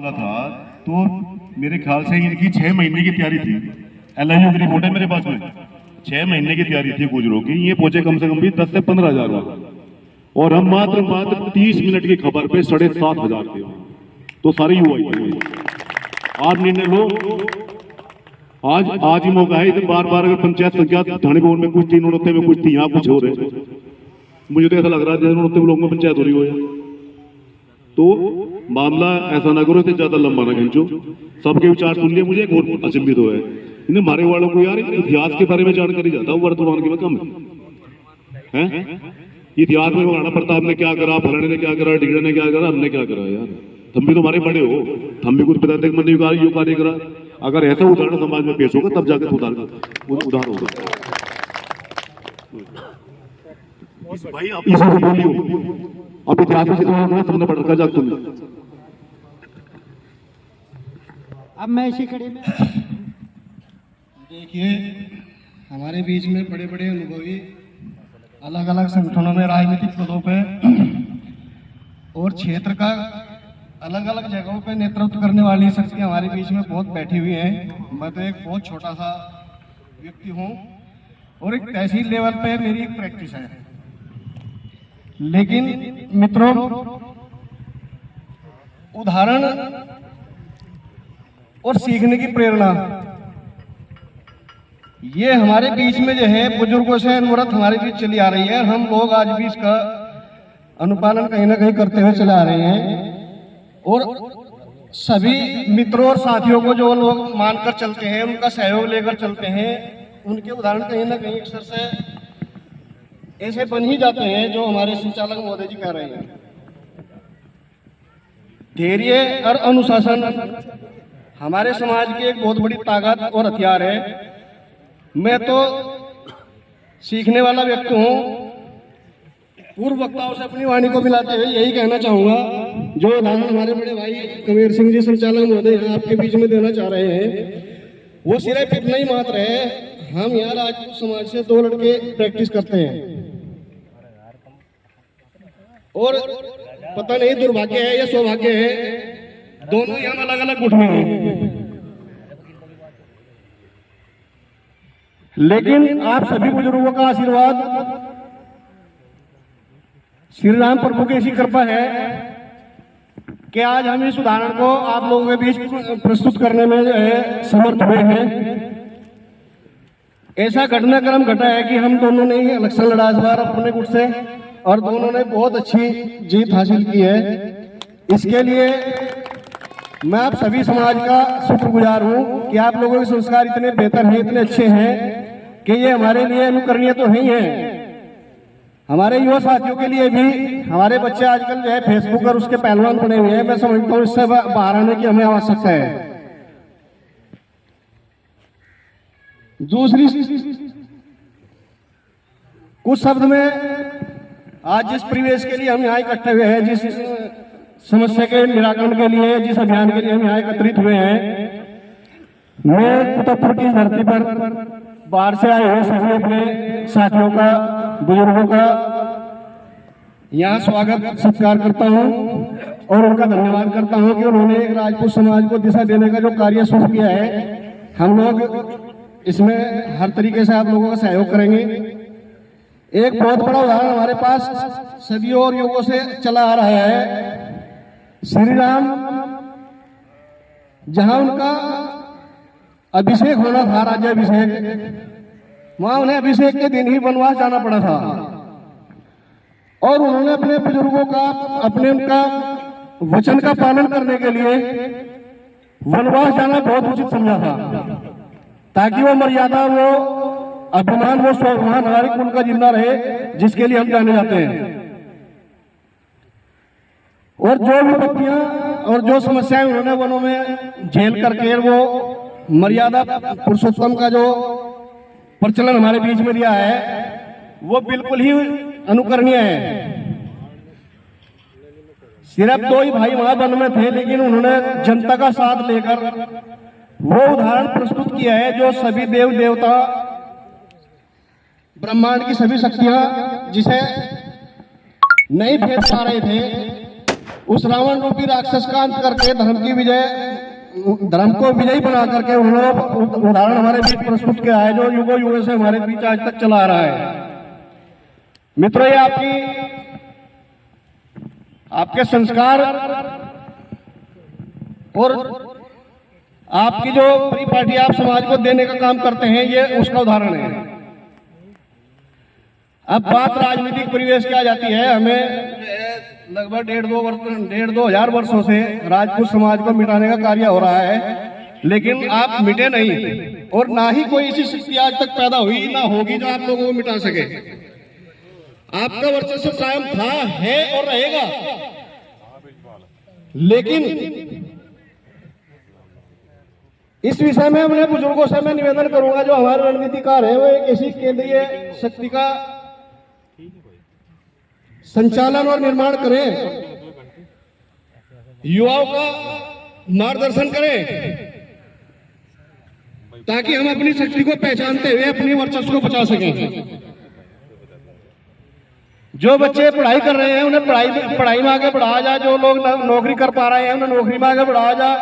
निकला था तो मेरे ख्याल से इनकी 6 महीने की तैयारी थी। LIU की रिपोर्ट है मेरे पास में, 6 महीने की तैयारी थी गुजरों की। ये पहुंचे कम से कम भी 10 से 15 हजार और हम मात्र 30 मिनट की खबर पे 7,500 थे। तो सारे युवा ही आज निर्णय लो, आज ही मौका है। इधर बार बार अगर पंचायत संख्या थाने भवन में कुछ थी, नौते में कुछ थी, यहाँ कुछ हो रहे। मुझे तो ऐसा लग रहा है जैसे नौते लोगों में पंचायत हो रही हो। तो मामला ऐसा ना करो, इसे ज्यादा लंबा ना खींचो। सबके विचार सुन लिए। मुझे एक और अचंभित हुआ है, इन्हें मारे वालों को यार इतिहास के बारे में जानकारी ज्यादा, वर्तमान के में कम है। इतिहास में महाराणा प्रताप ने क्या करा, फलाने ने क्या करा, डिगड़ा ने क्या करा, हमने क्या करा। यार तुम भी तो हमारे बड़े हो, हम भी कुछ पता तक मन यू कार्य करा। अगर ऐसा उदाहरण समाज में पेश होगा तब जाकर उदाहरण होगा। भाई आप इसी को बोलियो, अब इतिहास में तुमने पढ़ रखा जाग तुमने। अब मैं इसी कड़ी में देखिए, हमारे बीच में बड़े बड़े अनुभवी अलग अलग संगठनों में राजनीतिक पदों पे और क्षेत्र का अलग अलग जगहों पे नेतृत्व करने वाली शख्सियां हमारे बीच में बहुत बैठी हुई हैं। मैं तो एक बहुत छोटा सा व्यक्ति हूं और एक तहसील लेवल पे मेरी एक प्रैक्टिस है। लेकिन मित्रों, उदाहरण और सीखने की प्रेरणा ये हमारे बीच में जो है बुजुर्गों से अनवरत हमारे बीच चली आ रही है। हम लोग आज भी इसका अनुपालन कहीं ना कहीं करते हुए चले आ रहे हैं और सभी मित्रों और साथियों को जो लोग मानकर चलते हैं, उनका सहयोग लेकर चलते हैं, उनके उदाहरण कहीं ना कहीं अक्सर से ऐसे बन ही जाते हैं जो हमारे संचालक महोदय जी कह रहे हैं। धैर्य और अनुशासन हमारे समाज की एक बहुत बड़ी ताकत और हथियार है। मैं तो सीखने वाला व्यक्ति हूँ। पूर्व वक्ताओं से अपनी वाणी को मिलाते हुए यही कहना चाहूंगा, जो उदाहरण हमारे बड़े भाई कबीर सिंह जी संचालक महोदय आपके बीच में देना चाह रहे हैं, वो सिर्फ इतना ही मात्र है। हम यहाँ राजपूत समाज से 2 लड़के प्रैक्टिस करते हैं और पता नहीं दुर्भाग्य है या सौभाग्य है, दोनों ही हम अलग अलग गुट में हैं। लेकिन आप सभी बुजुर्गों का आशीर्वाद, श्री राम प्रभु की ऐसी कृपा है कि आज हम इस उदाहरण को आप लोगों के बीच प्रस्तुत करने में जो है समर्थ हुए हैं। ऐसा घटनाक्रम घटा है कि हम दोनों ने ही इलेक्शन लड़ा इस बार अपने गुट से और दोनों ने बहुत अच्छी जीत हासिल की है। इसके लिए मैं आप सभी समाज का शुक्रगुजार हूं कि आप लोगों के संस्कार इतने बेहतर हैं, इतने अच्छे हैं कि ये हमारे लिए अनुकरणीय तो नहीं है। हमारे युवा साथियों के लिए भी, हमारे बच्चे आजकल जो है फेसबुक और उसके पहलवान बने हुए हैं। मैं समझता हूँ इससे बाहर आने की हमें आवश्यकता है। दूसरी कुछ शब्द में आज जिस परिवेश के लिए हम यहाँ इकट्ठे हुए हैं, जिस समस्या के निराकरण के लिए, जिस अभियान के लिए हम यहाँ एकत्रित हुए हैं, मैं कुतुबपुर की धरती पर बाहर से आए हुए सभी अपने साथियों का, बुजुर्गों का यहाँ स्वागत सत्कार करता हूँ और उनका धन्यवाद करता हूँ कि उन्होंने एक राजपूत समाज को दिशा देने का जो कार्य शुरू किया है। हम लोग इसमें हर तरीके से आप लोगों का सहयोग करेंगे। एक बहुत बड़ा उदाहरण हमारे पास सदियों और युगों से चला आ रहा है। श्री राम जहां उनका अभिषेक होना था, राज्याभिषेक, वहां उन्हें अभिषेक के दिन ही वनवास जाना पड़ा था और उन्होंने अपने बुजुर्गों का, अपने उनका वचन का पालन करने के लिए वनवास जाना बहुत उचित समझा था, ताकि वो मर्यादा, वो अभिमान, वो स्वाभिमान हमारे कुल का जिंदा रहे, जिसके लिए हम जाने जाते हैं। और जो विपत्तियां और जो समस्याएं उन्होंने वनों में झेल करके वो मर्यादा पुरुषोत्तम का जो प्रचलन हमारे बीच में दिया है, वो बिल्कुल ही अनुकरणीय है। सिर्फ 2 ही भाई वहां वन में थे, लेकिन उन्होंने जनता का साथ लेकर वो उदाहरण प्रस्तुत किया है जो सभी देव देवता, ब्रह्मांड की सभी शक्तियां जिसे नहीं भेद पा रहे थे, उस रावण रूपी राक्षस का अंत करके धर्म को विजयी बना करके उन्होंने उदाहरण हमारे बीच प्रस्तुत किया है, जो युगों युगों से हमारे बीच आज तक चला आ रहा है। मित्रों, ये आपके संस्कार और आपकी जो परिपाटी आप समाज को देने का काम करते हैं, ये उसका उदाहरण है। अब बात राजनीतिक परिवेश की आ जाती है। हमें लगभग 1,500-2,000 वर्षों से राजपूत समाज को मिटाने का कार्य हो रहा है, लेकिन आप मिटे नहीं और ना ही कोई ऐसी शक्ति आज तक पैदा हुई ना होगी जो आप लोगों को मिटा सके। आपका वर्चस्व कायम था, है और रहेगा, लेकिन इस विषय में अपने बुजुर्गों से मैं निवेदन करूंगा, जो हमारे रणनीतिकार है वो एक ऐसी केंद्रीय शक्ति का संचालन और निर्माण करें, युवाओं का मार्गदर्शन करें, ताकि हम अपनी शक्ति को पहचानते हुए अपनी वर्चस्व को बचा सकें। जो बच्चे पढ़ाई कर रहे हैं उन्हें पढ़ाई में आगे बढ़ाया जाए, जो लोग नौकरी कर पा रहे हैं उन्हें नौकरी में आगे बढ़ाया जाए,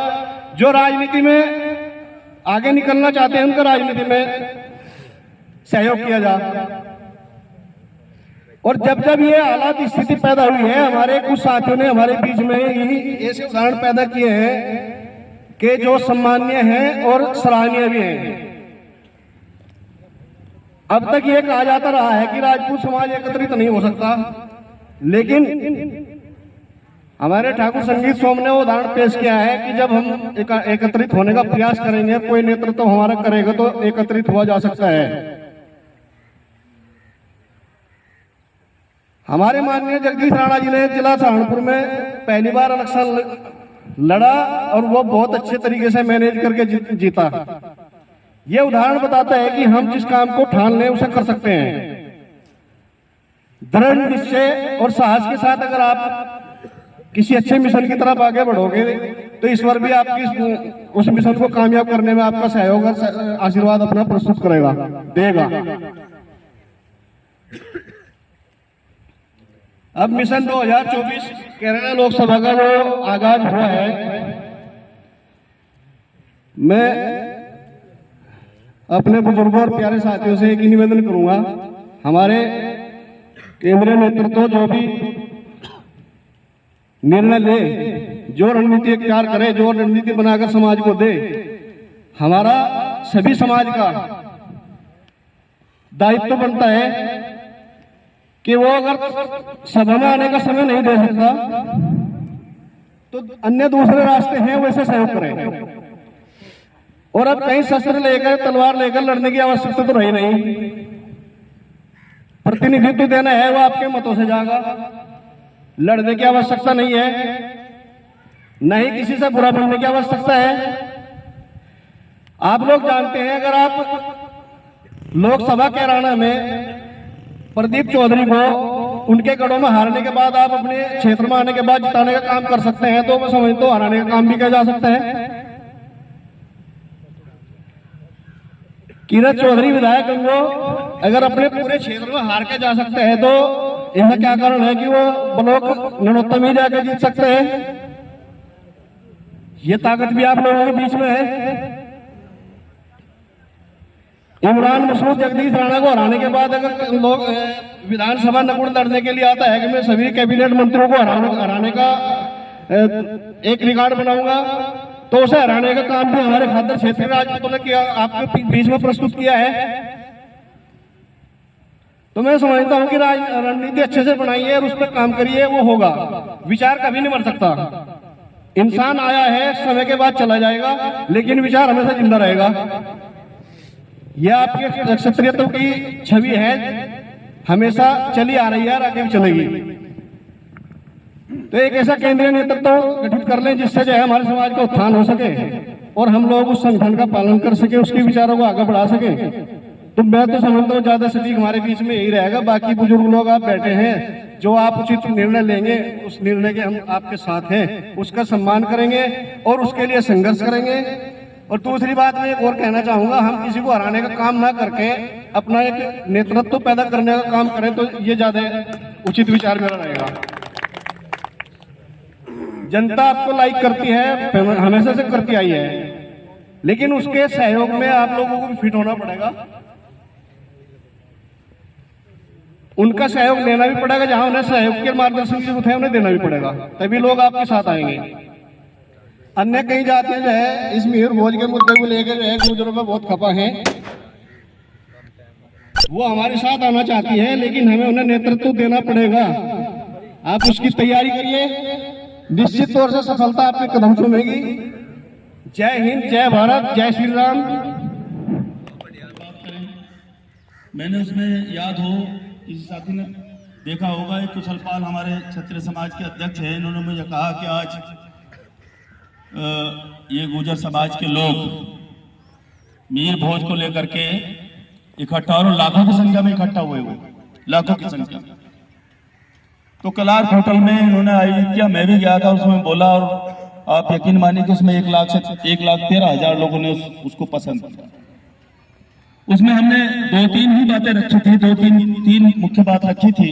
जो राजनीति में आगे निकलना चाहते हैं उनका राजनीति में सहयोग किया जाए। और जब जब ये हालात स्थिति पैदा हुई है, हमारे कुछ साथियों ने हमारे बीच में यही ऐसे उदाहरण पैदा किए हैं कि जो सम्माननीय हैं और सराहनीय भी हैं। अब तक ये कहा जाता रहा है कि राजपूत समाज एकत्रित नहीं हो सकता, लेकिन हमारे ठाकुर संगीत सोम ने वो उदाहरण पेश किया है कि जब हम एकत्रित होने का प्रयास करेंगे, कोई नेतृत्व हमारा करेगा तो एकत्रित हुआ जा सकता है। हमारे माननीय जगदीश राणा जी ने जिला सहारनपुर में पहली बार इलेक्शन लड़ा और वो बहुत अच्छे तरीके से मैनेज करके जीता। ये उदाहरण बताता है कि हम जिस काम को ठान लें उसे कर सकते हैं। दृढ़ निश्चय और साहस के साथ अगर आप किसी अच्छे मिशन की तरफ आगे बढ़ोगे तो ईश्वर भी आपकी उस मिशन को कामयाब करने में आपका सहयोग और आशीर्वाद अपना प्रस्तुत करेगा, देगा। अब मिशन 2024 केरला लोकसभा का जो आगाज हुआ है, मैं अपने बुजुर्गों और प्यारे साथियों से एक ही निवेदन करूंगा, हमारे केंद्रीय नेतृत्व जो भी निर्णय ले, जो रणनीति इख्तियार करे, जो रणनीति बनाकर समाज को दे, हमारा सभी समाज का दायित्व बनता है कि वो अगर सभा में आने का समय नहीं दे सकता तो अन्य दूसरे रास्ते हैं वैसे सहयोग करें। और अब कहीं शस्त्र लेकर तलवार लेकर लड़ने की आवश्यकता तो रही नहीं। प्रतिनिधित्व देना है वो आपके मतों से जाएगा, लड़ने की आवश्यकता नहीं है, न ही किसी से बुरा बनने की आवश्यकता है। आप लोग जानते हैं, अगर आप लोकसभा के हरियाणा में प्रदीप चौधरी को उनके गढ़ों में हारने के बाद आप अपने क्षेत्र में आने के बाद जिताने का काम कर सकते हैं, तो मैं समझता हूं हराने का काम भी किया जा सकता है। किरण चौधरी विधायक को अगर अपने पूरे क्षेत्र में हार के जा सकते हैं तो यह क्या कारण है कि वो ब्लॉक नरोत्तम ही जाकर जीत सकते हैं? ये ताकत भी आप लोगों के बीच में है। इमरान मसूद जगदीश राणा को हराने के बाद अगर लोग विधानसभा नकुड़ लड़ने के लिए आता है कि मैं सभी कैबिनेट मंत्रियों को हराने का एक रिकॉर्ड बनाऊंगा, तो उसे हराने का काम भी हमारे खासकर क्षेत्रीय राजपूतों ने किया, आपके बीच में प्रस्तुत किया है। तो मैं समझता हूं कि रणनीति अच्छे से बनाइए और उस पर काम करिए, वो होगा। विचार कभी नहीं मर सकता। इंसान आया है, समय के बाद चला जाएगा, लेकिन विचार हमेशा जिंदा रहेगा। यह आपके क्षत्रियत्व की छवि है, हमेशा चली आ रही है और आगे भी चलेगी। तो एक ऐसा केंद्रीय नेतृत्व गठित कर लें जिससे जो है हमारे समाज का उत्थान हो सके और हम लोग उस संगठन का पालन कर सके, उसके विचारों को आगे बढ़ा सके। तो मैं तो समझता हूँ ज्यादा सटीक हमारे बीच में यही रहेगा। बाकी बुजुर्ग लोग आप बैठे हैं, जो आप उचित निर्णय लेंगे उस निर्णय के हम आपके साथ हैं, उसका सम्मान करेंगे और उसके लिए संघर्ष करेंगे। और दूसरी बात मैं एक और कहना चाहूंगा, हम किसी को हराने का काम ना करके अपना एक नेतृत्व पैदा करने का काम करें तो ये ज्यादा उचित विचार मेरा रहेगा। जनता आपको लाइक करती है, हमेशा से करती आई है, लेकिन उसके सहयोग में आप लोगों को भी फिट होना पड़ेगा। उनका सहयोग लेना भी पड़ेगा, जहां उन्हें सहयोग के मार्गदर्शन की जरूरत है उन्हें देना भी पड़ेगा, तभी लोग आपके साथ आएंगे। अन्य कई जातियां जो है इस मीर भोज के मुद्दे को लेकर जो है गुजरों में बहुत खपा है, वो हमारे साथ आना चाहती है, लेकिन हमें उन्हें नेतृत्व देना पड़ेगा। आप उसकी तैयारी करिए, निश्चित तौर से सफलता आपके कदम चूमेगी। जय हिंद, जय भारत, जय श्री राम। मैंने उसमें याद हो किसी साथी ने देखा होगा, एक कुशल पाल हमारे क्षत्रिय समाज के अध्यक्ष हैं, इन्होंने मुझे कहा कि आज ये गुर्जर समाज के लोग मीर भोज को लेकर के इकट्ठा, और लाखों की संख्या में इकट्ठा हुए, लाखों की संख्या। तो कलार होटल में इन्होंने आयोजित किया, मैं भी गया था, उसमें बोला, और आप यकीन मानिए कि उसमें 1,13,000 लोगों ने उसको पसंद किया। उसमें हमने 2-3 ही बातें रखी थी, 2-3 मुख्य बात रखी थी,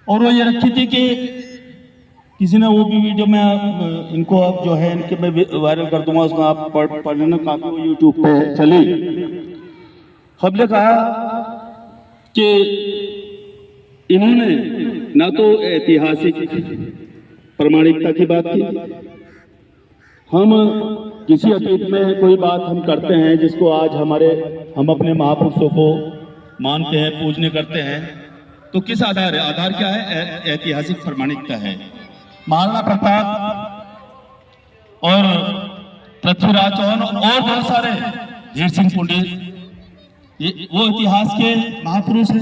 और वो ये रखी थी कि किसी ने वो भी वीडियो में इनको अब जो है इनके मैं वायरल कर दूंगा, उसमें आप पढ़ लेना, काफी वो यूट्यूब पे चली। हमने कहा कि इन्होंने ना तो ऐतिहासिक प्रमाणिकता की बात की, हम किसी अतीत में कोई बात हम करते हैं जिसको आज हम अपने महापुरुषों को मानते हैं, पूजने करते हैं, तो किस आधार है? आधार क्या है? ऐतिहासिक प्रमाणिकता है। महाराणा प्रताप और पृथ्वीराज चौहान और बहुत सारे, धीर सिंह पुंडीर, ये वो इतिहास के महापुरुष हैं।